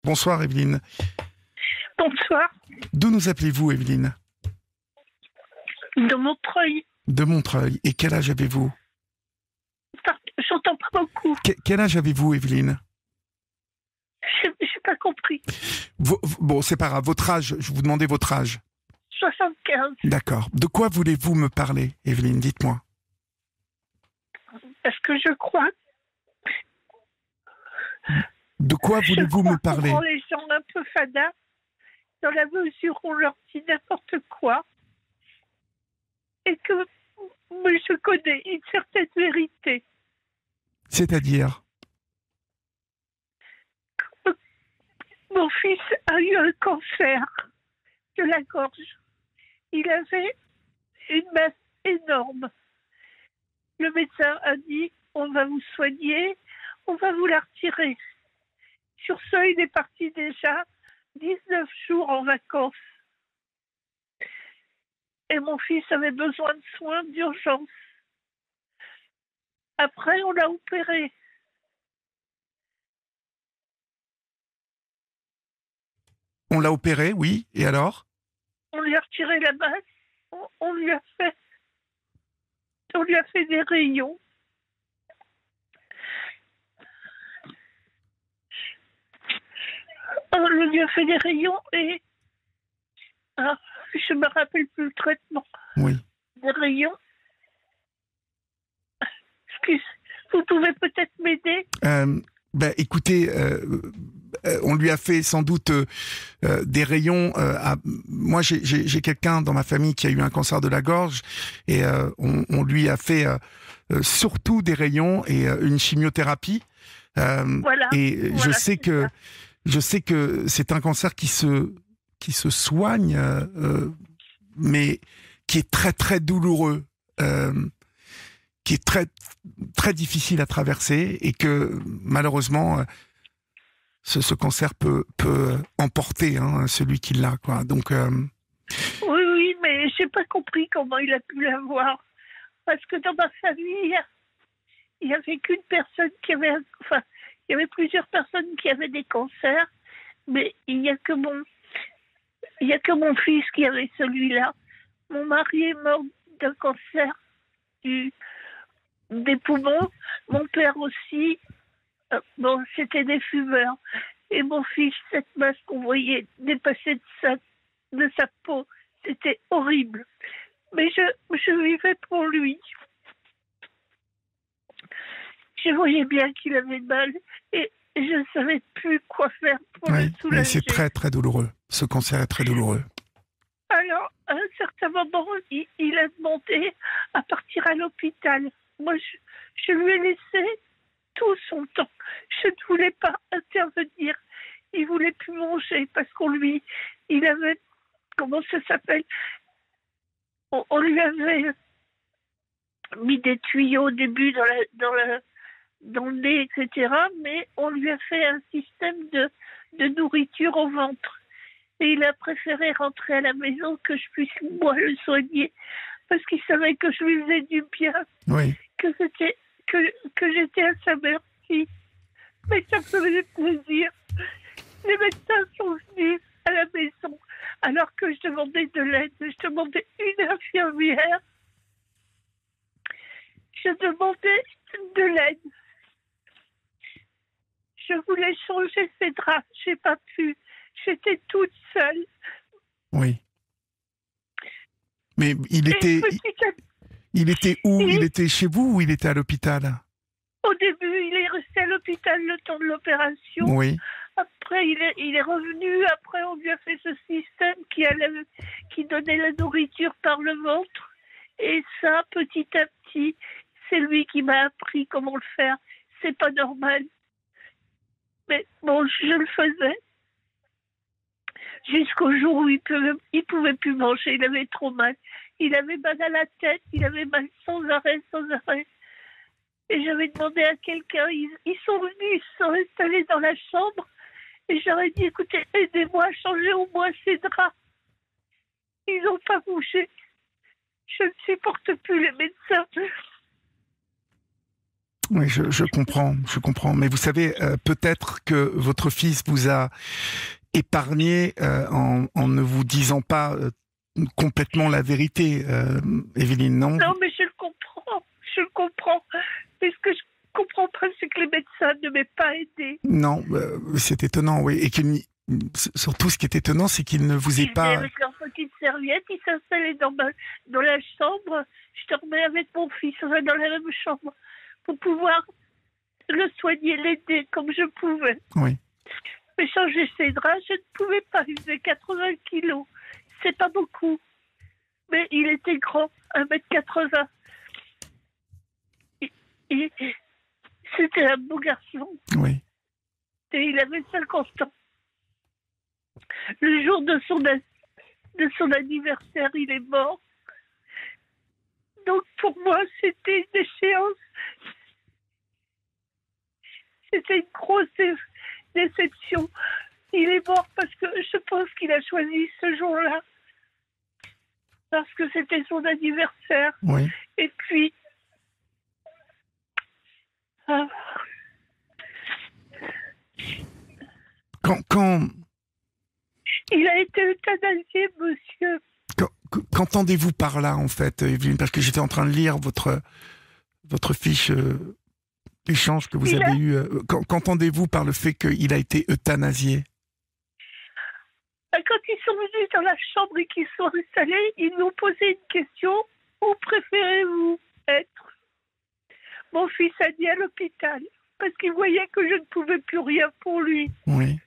Bonsoir Evelyne. Bonsoir, D'où nous appelez-vous Evelyne? de Montreuil. De Montreuil. Et quel âge avez-vous? J'entends pas beaucoup. Quel âge avez-vous Evelyne? J'ai pas compris. Bon, c'est pas grave. Votre âge, je vous demandais votre âge. 75. D'accord. De quoi voulez-vous me parler Evelyne? Dites-moi. Parce que je crois. De quoi voulez-vous me parler? Qu'on rend les gens un peu fadas dans la mesure où on leur dit n'importe quoi et que mais je connais une certaine vérité. C'est-à-dire? Mon fils a eu un cancer de la gorge. Il avait une masse énorme. Le médecin a dit on va vous soigner, on va vous la retirer. Sur ce, il est parti déjà 19 jours en vacances. Et mon fils avait besoin de soins d'urgence. Après, on l'a opéré. On l'a opéré, oui. Et alors? On lui a retiré la masse. On lui a fait des rayons. On lui a fait des rayons et je me rappelle plus le traitement. Oui. Des rayons. Excuse, vous pouvez peut-être m'aider? Écoutez, on lui a fait sans doute des rayons. Moi, j'ai quelqu'un dans ma famille qui a eu un cancer de la gorge et on lui a fait surtout des rayons et une chimiothérapie. Voilà. Et Voilà, je sais que c'est un cancer qui se soigne, mais qui est très très douloureux. Qui est très très difficile à traverser et que malheureusement ce cancer peut emporter celui qui l'a, quoi. Donc oui, mais j'ai pas compris comment il a pu l'avoir. Parce que dans ma famille, il y avait qu'une personne qui avait, il y avait plusieurs personnes qui avaient des cancers, mais il y a que mon fils qui avait celui-là. Mon mari est mort d'un cancer des poumons, mon père aussi. Bon, c'était des fumeurs. Et mon fils, cette masse qu'on voyait dépasser de sa peau, c'était horrible. Mais je vivais pour lui. Je voyais bien qu'il avait mal et je ne savais plus quoi faire pour le oui, mais c'est soulager. très très douloureux. Ce cancer est très douloureux. Alors, à un certain moment, il a demandé à partir à l'hôpital. Moi, je lui ai laissé tout son temps. Je ne voulais pas intervenir. Il voulait plus manger parce il avait, comment ça s'appelle? On lui avait mis des tuyaux au début dans le nez, etc. Mais on lui a fait un système de nourriture au ventre. Et il a préféré rentrer à la maison que je puisse, moi, le soigner. Parce qu'il savait que je lui faisais du bien. Oui. Que j'étais à sa merci. Mais ça me faisait plaisir. Les médecins sont venus à la maison alors que je demandais de l'aide. Je demandais une infirmière. Je demandais de l'aide. Je voulais changer ses draps. J'ai pas pu. J'étais toute seule. Oui. Mais il était où? Il était chez vous ou il était à l'hôpital? Au début, il est resté à l'hôpital le temps de l'opération. Oui. Après, il est revenu. Après, on lui a fait ce système qui donnait la nourriture par le ventre. Et ça, petit à petit, c'est lui qui m'a appris comment le faire. C'est pas normal. Mais bon, je le faisais. Jusqu'au jour où il pouvait plus manger. Il avait trop mal. Il avait mal à la tête. Il avait mal sans arrêt. Et j'avais demandé à quelqu'un. Ils sont venus, ils se sont installés dans la chambre. Et j'aurais dit, écoutez, aidez-moi à changer au moins ces draps. Ils n'ont pas bougé. Je ne supporte plus les médecins. Oui, je comprends. Mais vous savez, peut-être que votre fils vous a épargné en ne vous disant pas complètement la vérité, Evelyne, non? Non, mais je le comprends. Mais ce que je comprends pas, c'est que les médecins ne m'aient pas aidé. Non, c'est étonnant, oui. Et surtout, ce qui est étonnant, c'est qu'il ne vous ait Ils pas... venaient avec leur petite serviette, ils s'installaient dans la chambre. Je dormais avec mon fils, on était dans la même chambre, pour pouvoir le soigner, l'aider comme je pouvais. Oui. Mais changer ses draps, je ne pouvais pas. Il faisait 80 kilos. C'est pas beaucoup. Mais il était grand, 1m80. C'était un beau garçon. Oui. Et il avait 50 ans. Le jour de son anniversaire, il est mort. Donc pour moi, c'était une échéance. C'était une grosse déception. Il est mort parce que je pense qu'il a choisi ce jour-là. Parce que c'était son anniversaire. Oui. Et puis... Quand il a été euthanasié, monsieur. qu'entendez-vous par là, en fait, Evelyne? Parce que j'étais en train de lire votre fiche échange que vous avez eu. Qu'entendez-vous par le fait qu'il a été euthanasié? Quand ils sont venus dans la chambre et qu'ils sont installés, ils nous ont posé une question. Où préférez-vous être? Mon fils a dit à l'hôpital, parce qu'il voyait que je ne pouvais plus rien pour lui. Oui.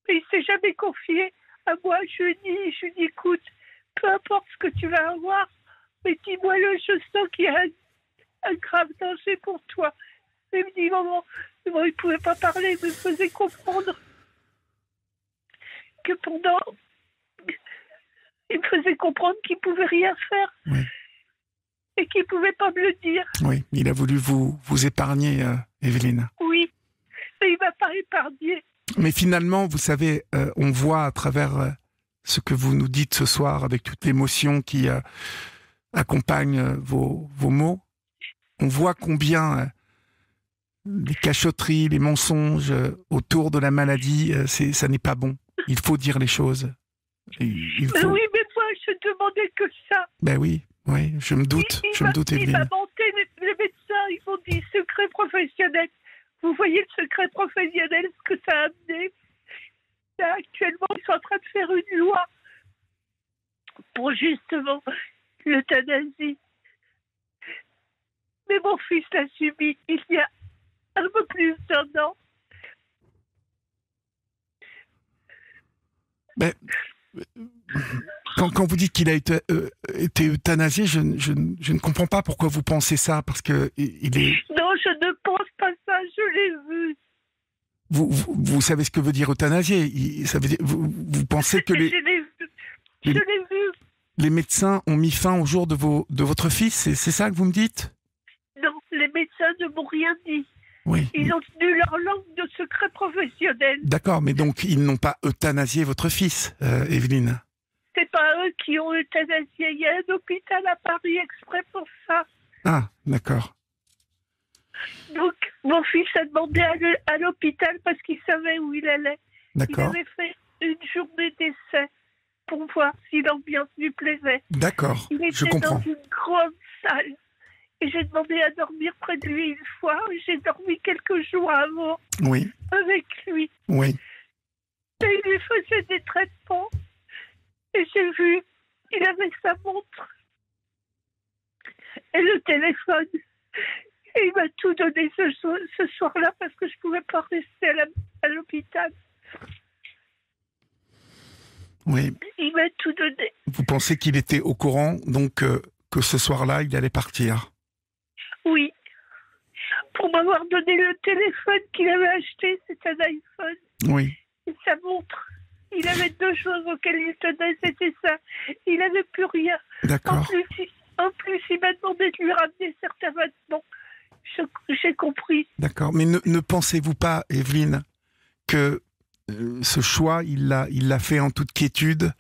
Mais il s'est jamais confié à moi. Je lui ai dit, écoute, peu importe ce que tu vas avoir, mais dis-moi-le, je sens qu'il y a un grave danger pour toi. Il me dit, maman, il ne pouvait pas parler, mais il me faisait comprendre que il me faisait comprendre qu'il ne pouvait rien faire. Oui. Et qu'il ne pouvait pas me le dire. Oui, il a voulu vous épargner, Evelyne. Oui, mais il ne m'a pas épargné. Mais finalement, vous savez, on voit à travers ce que vous nous dites ce soir, avec toute l'émotion qui accompagne vos mots, on voit combien les cachotteries, les mensonges autour de la maladie, ça n'est pas bon. Il faut dire les choses. Il faut... Oui, mais moi, je demandais que ça. Ben oui, je me doute, Evelyne. Il m'a monté, les médecins, ils m'ont dit secret professionnel. Vous voyez le secret professionnel, ce que ça a amené. Là, actuellement, ils sont en train de faire une loi pour justement l'euthanasie. Mais mon fils l'a subi il y a un peu plus d'un an. Ben, quand vous dites qu'il a été euthanasié, je ne comprends pas pourquoi vous pensez ça, parce que il est... Non, je ne pense pas ça, je l'ai vu. Vous savez ce que veut dire euthanasier? Ça veut dire, vous pensez que Je l'ai vu. Je l'ai vu. Les médecins ont mis fin au jour de votre fils? C'est ça que vous me dites? Non, les médecins ne m'ont rien dit. Oui. Ils ont tenu leur langue de secret professionnel. D'accord, mais donc ils n'ont pas euthanasié votre fils, Evelyne? C'est pas eux qui ont euthanasié. Il y a un hôpital à Paris exprès pour ça. Ah, d'accord. Donc, mon fils a demandé à l'hôpital parce qu'il savait où il allait. D'accord. Il avait fait une journée d'essai pour voir si l'ambiance lui plaisait. D'accord, je Il était comprends. dans une grande salle. Et j'ai demandé à dormir près de lui une fois. J'ai dormi quelques jours avant Oui, avec lui. oui. Et il lui faisait des traitements. Et j'ai vu, il avait sa montre et le téléphone. Et il m'a tout donné ce soir-là parce que je ne pouvais pas rester à l'hôpital. Oui. Il m'a tout donné. Vous pensez qu'il était au courant, donc que ce soir-là, il allait partir? Oui. Pour m'avoir donné le téléphone qu'il avait acheté, c'est un iPhone. Oui. Et sa montre. Il avait deux choses auxquelles il tenait, c'était ça. Il n'avait plus rien. D'accord. En plus, il m'a demandé de lui ramener certains vêtements. J'ai compris. D'accord. Mais ne pensez-vous pas, Evelyne, que ce choix, il l'a fait en toute quiétude,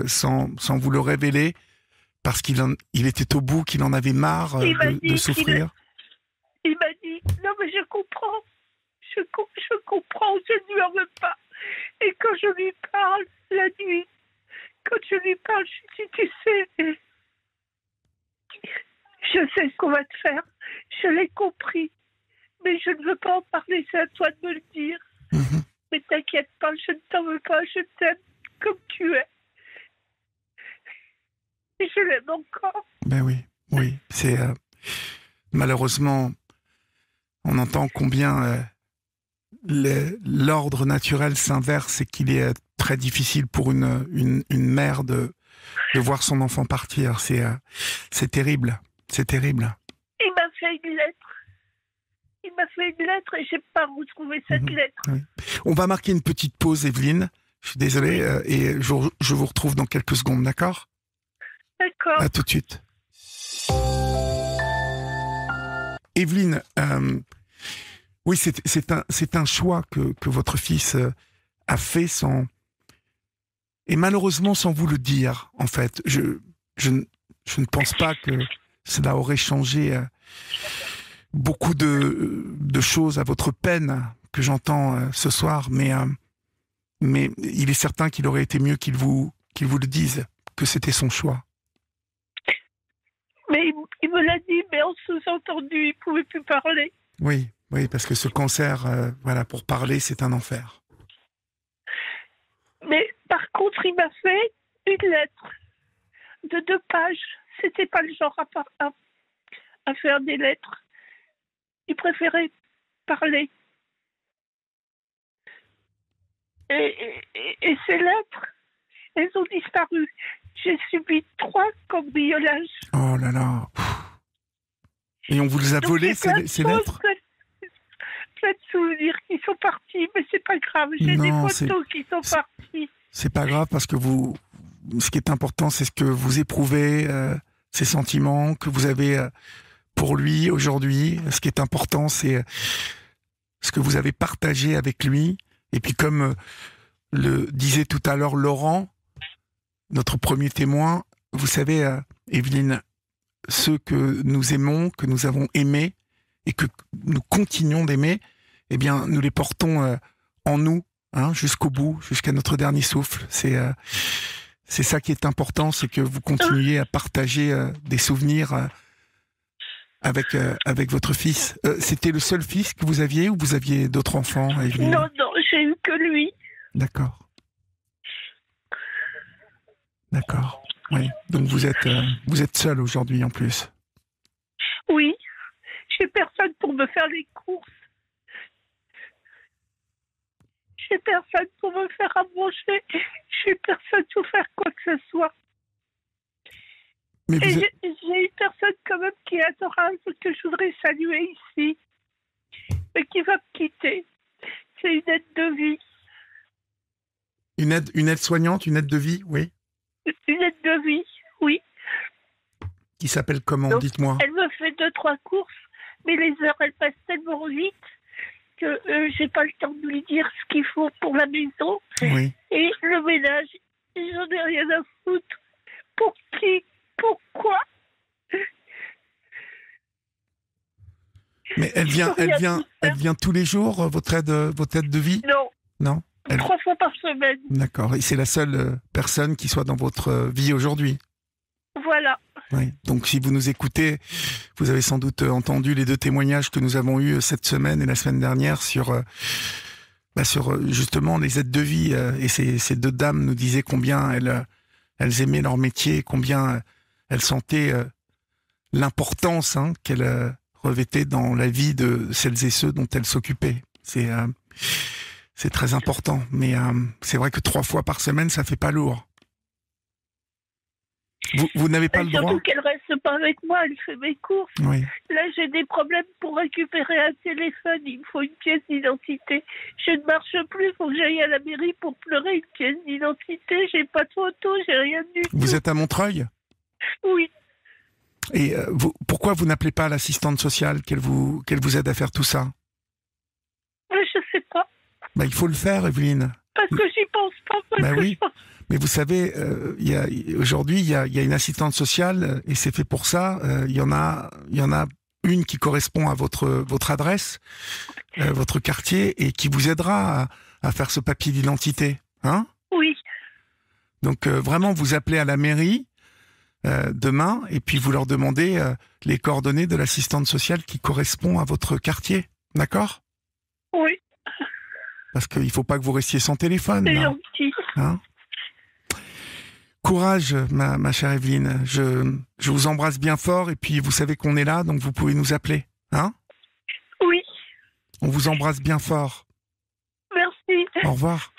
sans vous le révéler, parce qu'il était au bout, qu'il en avait marre de souffrir? Il m'a dit mais je comprends. Je comprends, je ne lui en veux pas. Et quand je lui parle la nuit, quand je lui parle, je dis, tu sais, je sais ce qu'on va te faire. Je l'ai compris. Mais je ne veux pas en parler, c'est à toi de me le dire. Mhm. Mais t'inquiète pas, je ne t'en veux pas, je t'aime comme tu es. Et je l'aime encore. Ben oui, oui. C'est malheureusement, on entend combien l'ordre naturel s'inverse et qu'il est très difficile pour une mère de voir son enfant partir. C'est terrible. C'est terrible. Il m'a fait une lettre. Il m'a fait une lettre et j'ai pas retrouvé cette lettre. Oui. On va marquer une petite pause, Evelyne. Je suis désolé, et je vous retrouve dans quelques secondes, d'accord? D'accord. À tout de suite. Evelyne, oui, c'est un choix que votre fils a fait et malheureusement sans vous le dire, en fait. Je ne pense pas que cela aurait changé beaucoup de choses à votre peine que j'entends ce soir, mais il est certain qu'il aurait été mieux qu'il vous le dise, que c'était son choix. Mais il me l'a dit, mais en sous-entendu, il pouvait plus parler. Oui, parce que ce cancer, voilà, pour parler, c'est un enfer. Mais par contre, il m'a fait une lettre de 2 pages. C'était pas le genre à faire des lettres. Il préférait parler. Et ces lettres, elles ont disparu. J'ai subi 3 cambriolages. Oh là là. Et on vous les a volées, ces lettres? Plein de souvenirs qui sont partis, mais c'est pas grave. J'ai des photos qui sont parties. C'est pas grave parce que ce qui est important, c'est ce que vous éprouvez, ces sentiments que vous avez pour lui aujourd'hui. Ce qui est important, c'est ce que vous avez partagé avec lui. Et puis comme le disait tout à l'heure Laurent, notre premier témoin, vous savez, Evelyne, ceux que nous aimons, que nous avons aimés et que nous continuons d'aimer, eh bien, nous les portons en nous, jusqu'au bout, jusqu'à notre dernier souffle. C'est ça qui est important, c'est que vous continuiez à partager des souvenirs avec votre fils. C'était le seul fils que vous aviez ou vous aviez d'autres enfants, Evelyne? Non, j'ai eu que lui. D'accord. D'accord. Oui. Donc vous êtes seul aujourd'hui en plus. Oui. J'ai personne pour me faire les courses. J'ai personne pour me faire à manger. J'ai personne pour faire quoi que ce soit. Mais j'ai une personne quand même qui est adorable que je voudrais saluer ici, mais qui va me quitter. C'est une aide de vie. Une aide soignante, une aide de vie, oui. Une aide de vie, oui. Qui s'appelle comment? Donc, dites-moi. Elle me fait 2-3 courses, mais les heures, elles passent tellement vite que j'ai pas le temps de lui dire ce qu'il faut pour la maison. Oui. Et le ménage, j'en ai rien à foutre. Pour qui? Pourquoi? Mais elle vient tous les jours, votre aide de vie? Non. Non? 3 fois par semaine. D'accord. Et c'est la seule personne qui soit dans votre vie aujourd'hui? Voilà. Oui. Donc si vous nous écoutez, vous avez sans doute entendu les 2 témoignages que nous avons eus cette semaine et la semaine dernière sur justement les aides de vie. Et ces 2 dames nous disaient combien elles aimaient leur métier, combien elles sentaient l'importance qu'elles revêtaient dans la vie de celles et ceux dont elles s'occupaient. C'est très important. Mais c'est vrai que 3 fois par semaine, ça fait pas lourd. Vous n'avez pas le droit. Surtout qu'elle reste pas avec moi, elle fait mes courses. Oui. Là, j'ai des problèmes pour récupérer un téléphone. Il me faut une pièce d'identité. Je ne marche plus, il faut que j'aille à la mairie pour pleurer une pièce d'identité. J'ai pas de photo, j'ai rien du tout. Vous êtes à Montreuil? Oui. Et pourquoi vous n'appelez pas l'assistante sociale qu'elle vous aide à faire tout ça? Je sais pas. Il faut le faire, Evelyne. Parce que j'y pense pas. Oui. Mais vous savez, aujourd'hui, il y a une assistante sociale et c'est fait pour ça. Il y en a une qui correspond à votre adresse, votre quartier, et qui vous aidera à faire ce papier d'identité. Hein? Oui, Donc vraiment, vous appelez à la mairie demain, et puis vous leur demandez les coordonnées de l'assistante sociale qui correspond à votre quartier. D'accord? oui, Parce qu'il ne faut pas que vous restiez sans téléphone. c'est Là. gentil. Hein? Courage, ma chère Evelyne. Je vous embrasse bien fort, et puis vous savez qu'on est là, donc vous pouvez nous appeler. Hein? Oui, On vous embrasse bien fort. merci. Au revoir.